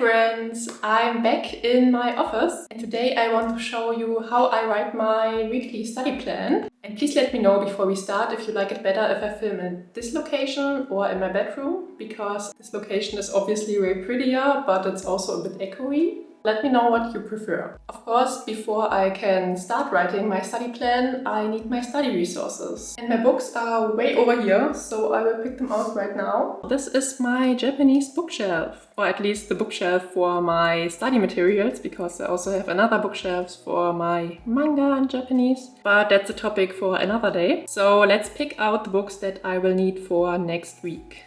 friends, I'm back in my office and today I want to show you how I write my weekly study plan. And please let me know before we start if you like it better if I film in this location or in my bedroom, because this location is obviously way prettier, but it's also a bit echoey. Let me know what you prefer. Of course, before I can start writing my study plan, I need my study resources. And my books are way over here, so I will pick them out right now. This is my Japanese bookshelf, or at least the bookshelf for my study materials, because I also have another bookshelf for my manga in Japanese. But that's a topic for another day. So let's pick out the books that I will need for next week.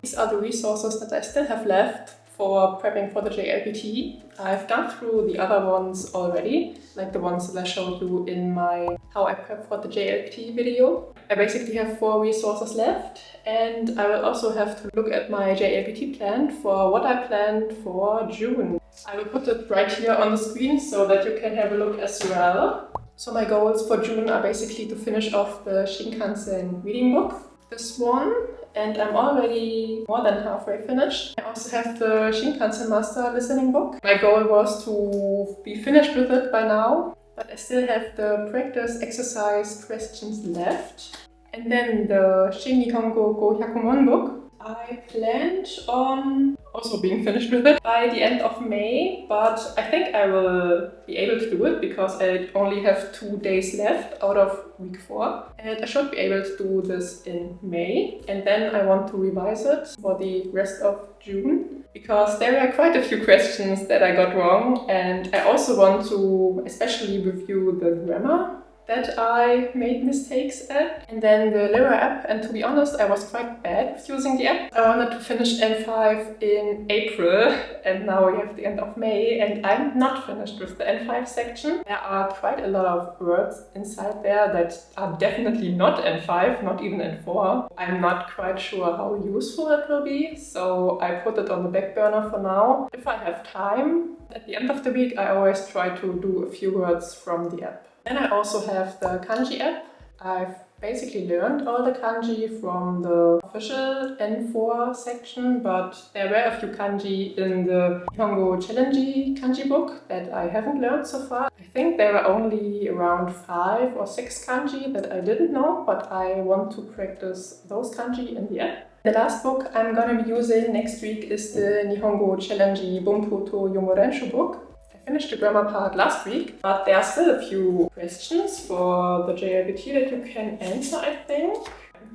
These are the resources that I still have left for prepping for the JLPT. I've gone through the other ones already, like the ones that I showed you in my How I Prep for the JLPT video. I basically have 4 resources left, and I will also have to look at my JLPT plan for what I planned for June. I will put it right here on the screen so that you can have a look as well. So my goals for June are basically to finish off the Shinkansen reading book, this one, and I'm already more than halfway finished. I also have the Shinkansen Master listening book. My goal was to be finished with it by now, but I still have the practice exercise questions left. And then the Shin Nihongo Go Hyakumon book. I planned on also being finished with it by the end of May, but I think I will be able to do it because I only have 2 days left out of week 4. And I should be able to do this in May. And then I want to revise it for the rest of June, because there are quite a few questions that I got wrong. And I also want to especially review the grammar that I made mistakes at. And then the Lyra app, and to be honest, I was quite bad with using the app. I wanted to finish N5 in April, and now we have the end of May, and I'm not finished with the N5 section. There are quite a lot of words inside there that are definitely not N5, not even N4. I'm not quite sure how useful it will be, so I put it on the back burner for now. If I have time, at the end of the week, I always try to do a few words from the app. Then I also have the kanji app. I've basically learned all the kanji from the official N4 section, but there were a few kanji in the Nihongo Challenge kanji book that I haven't learned so far. I think there were only around 5 or 6 kanji that I didn't know, but I want to practice those kanji in the app. The last book I'm gonna be using next week is the Nihongo Challenge Bunpu to Yomorenshu book. I finished the grammar part last week, but there are still a few questions for the JLPT that you can answer, I think.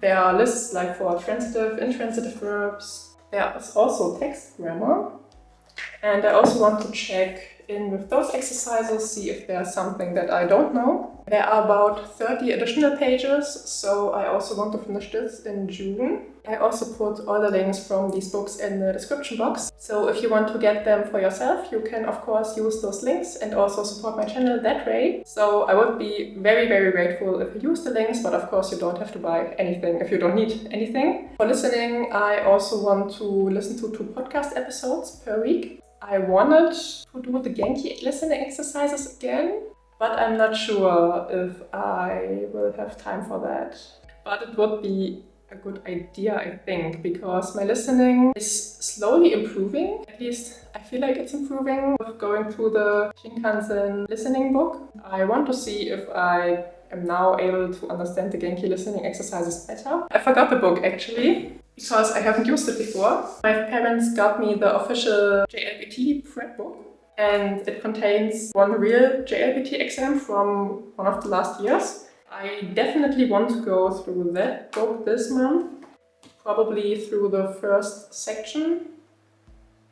There are lists like for transitive, intransitive verbs. There is also text grammar. And I also want to check in with those exercises, see if there's something that I don't know. There are about 30 additional pages, so I also want to finish this in June. I also put all the links from these books in the description box. So if you want to get them for yourself, you can of course use those links and also support my channel that way. So I would be very, very grateful if you use the links, but of course you don't have to buy anything if you don't need anything. For listening, I also want to listen to 2 podcast episodes per week. I wanted to do the Genki listening exercises again, but I'm not sure if I will have time for that. But it would be a good idea, I think, because my listening is slowly improving. At least I feel like it's improving with going through the Shinkansen listening book. I want to see if I am now able to understand the Genki listening exercises better. I forgot the book actually, because I haven't used it before. My parents got me the official JLPT prep book, and it contains one real JLPT exam from one of the last years. I definitely want to go through that book this month, probably through the first section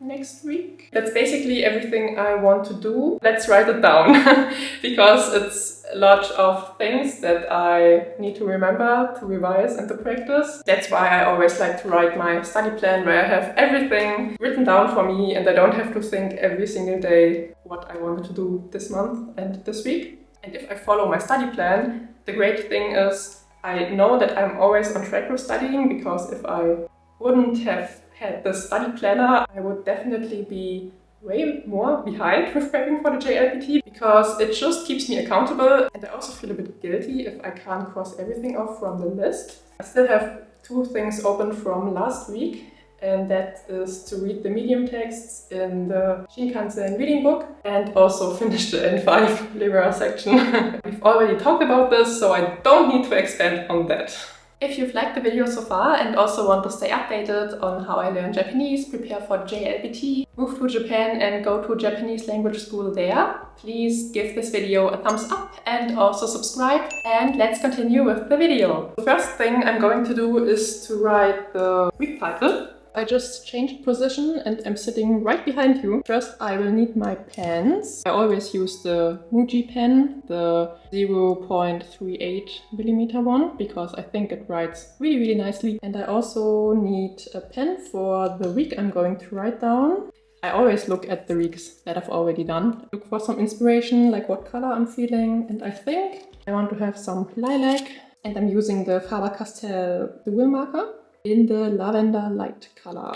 next week. That's basically everything I want to do. Let's write it down, because it's a lot of things that I need to remember, to revise and to practice. That's why I always like to write my study plan, where I have everything written down for me and I don't have to think every single day what I wanted to do this month and this week. And if I follow my study plan, the great thing is I know that I'm always on track with studying, because if I wouldn't have had the study planner, I would definitely be way more behind with prepping for the JLPT because it just keeps me accountable, and I also feel a bit guilty if I can't cross everything off from the list. I still have 2 things open from last week, and that is to read the medium texts in the Shinkansen reading book and also finish the N5 Libra section. We've already talked about this, so I don't need to expand on that. If you've liked the video so far and also want to stay updated on how I learn Japanese, prepare for JLPT, move to Japan and go to Japanese language school there, please give this video a thumbs up and also subscribe, and let's continue with the video. The first thing I'm going to do is to write the week title. I just changed position and I'm sitting right behind you. First I will need my pens. I always use the Muji pen, the 0.38mm one, because I think it writes really nicely. And I also need a pen for the week I'm going to write down. I always look at the weeks that I've already done. Look for some inspiration, like what color I'm feeling. And I think I want to have some lilac, and I'm using the Faber-Castell dual marker in the lavender light color.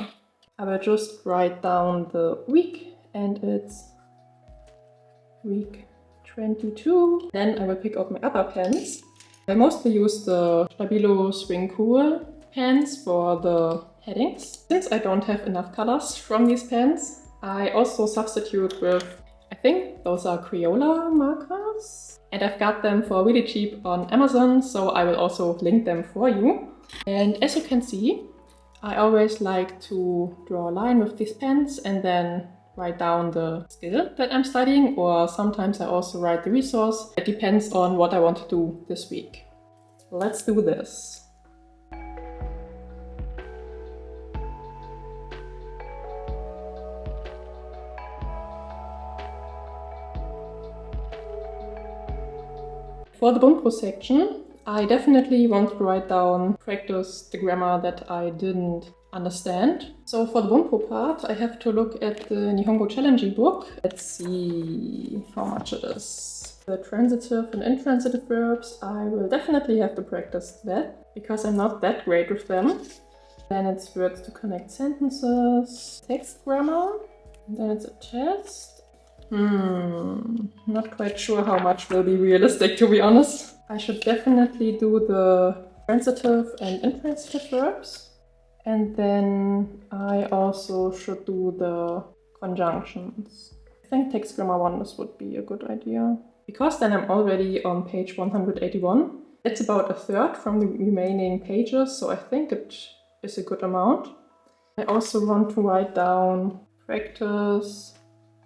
I will just write down the week, and it's week 22. Then I will pick up my other pens. I mostly use the Stabilo Swing Cool pens for the headings. Since I don't have enough colors from these pens, I also substitute with, I think those are Crayola markers. And I've got them for really cheap on Amazon, so I will also link them for you. And as you can see, I always like to draw a line with these pens and then write down the skill that I'm studying, or sometimes I also write the resource. It depends on what I want to do this week. Let's do this. For the Bunpo section, I definitely want to write down, practice the grammar that I didn't understand. So for the Bunpo part, I have to look at the Nihongo Challenge book. Let's see how much it is. The transitive and intransitive verbs, I will definitely have to practice that because I'm not that great with them. Then it's words to connect sentences, text grammar, and then it's a test. Not quite sure how much will be realistic, to be honest. I should definitely do the transitive and intransitive verbs. And then I also should do the conjunctions. I think text grammar 1, this would be a good idea. Because then I'm already on page 181. It's about a third from the remaining pages, so I think it is a good amount. I also want to write down practice.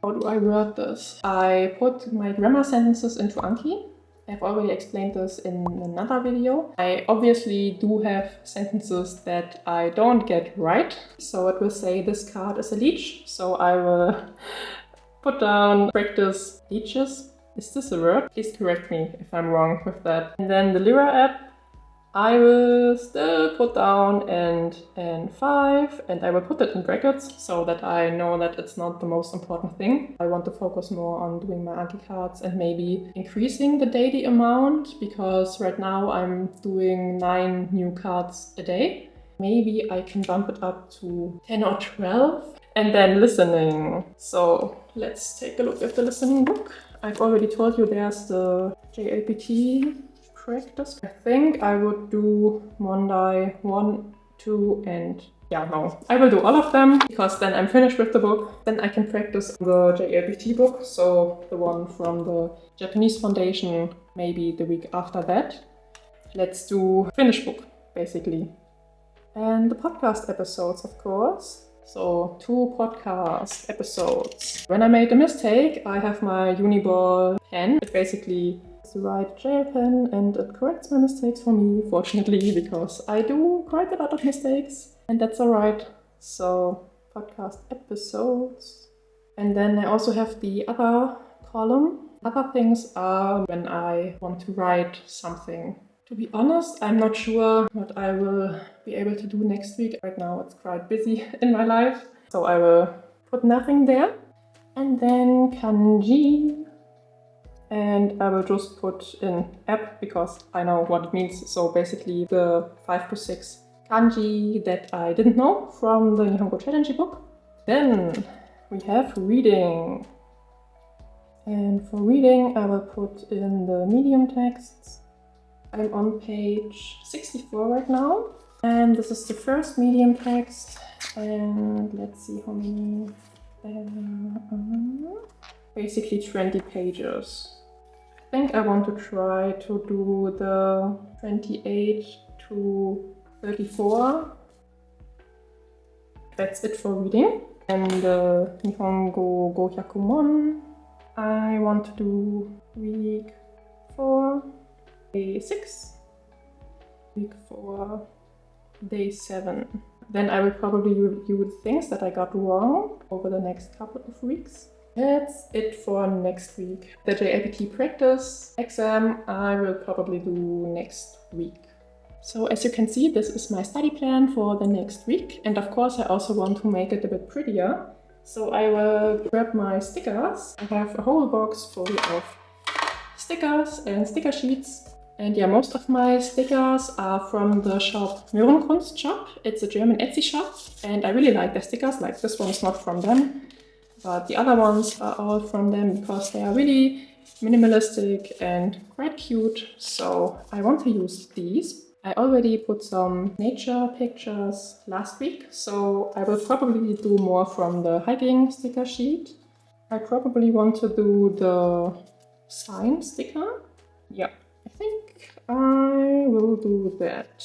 How do I word this? I put my grammar sentences into Anki. I've already explained this in another video. I obviously do have sentences that I don't get right. So it will say this card is a leech. So I will put down practice leeches. Is this a word? Please correct me if I'm wrong with that. And then the Lyra app, I will still put down N5, and I will put it in brackets so that I know that it's not the most important thing. I want to focus more on doing my Anki cards and maybe increasing the daily amount, because right now I'm doing 9 new cards a day. Maybe I can bump it up to 10 or 12. And then listening. So let's take a look at the listening book. I've already told you there's the JLPT practice. I think I would do Monday 1, 2 and I will do all of them because then I'm finished with the book. Then I can practice the JLPT book, so the one from the Japanese Foundation, maybe the week after that. Let's do finished book, basically. And the podcast episodes, of course. So 2 podcast episodes. When I made a mistake, I have my Uniball pen. It basically is the right gel pen and it corrects my mistakes for me, fortunately, because I do quite a lot of mistakes and that's alright. So podcast episodes. And then I also have the other column. Other things are when I want to write something. To be honest, I'm not sure what I will be able to do next week. Right now it's quite busy in my life, so I will put nothing there. And then kanji, and I will just put in app because I know what it means. So basically the 5 to 6 kanji that I didn't know from the Nihongo Challenge book. Then we have reading. And for reading, I will put in the medium texts. I'm on page 64 right now. And this is the first medium text. And let's see how many there are. Basically 20 pages. I think I want to try to do the 28 to 34. That's it for reading. And Nihongo go Hyakumon, I want to do week 4, day 6, week 4, day 7. Then I will probably review things that I got wrong over the next couple of weeks. That's it for next week. The JLPT practice exam I will probably do next week. So as you can see, this is my study plan for the next week. And of course I also want to make it a bit prettier. So I will grab my stickers. I have a whole box full of stickers and sticker sheets. And yeah, most of my stickers are from the shop Möhrenkunst shop. It's a German Etsy shop. And I really like their stickers. Like this one's not from them. But the other ones are all from them because they are really minimalistic and quite cute. So I want to use these. I already put some nature pictures last week, so I will probably do more from the hiking sticker sheet. I probably want to do the sign sticker. Yeah, I think I will do that.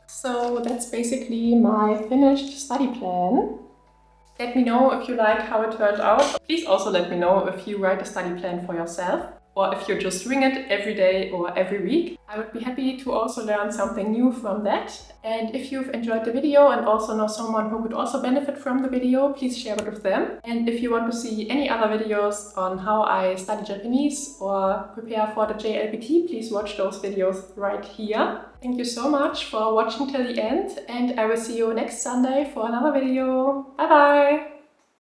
So that's basically my finished study plan. Let me know if you like how it turned out. Please also let me know if you write a study plan for yourself, or if you just wing it every day or every week. I would be happy to also learn something new from that. And if you've enjoyed the video and also know someone who could also benefit from the video, please share it with them. And if you want to see any other videos on how I study Japanese or prepare for the JLPT, please watch those videos right here. Thank you so much for watching till the end, and I will see you next Sunday for another video. Bye bye!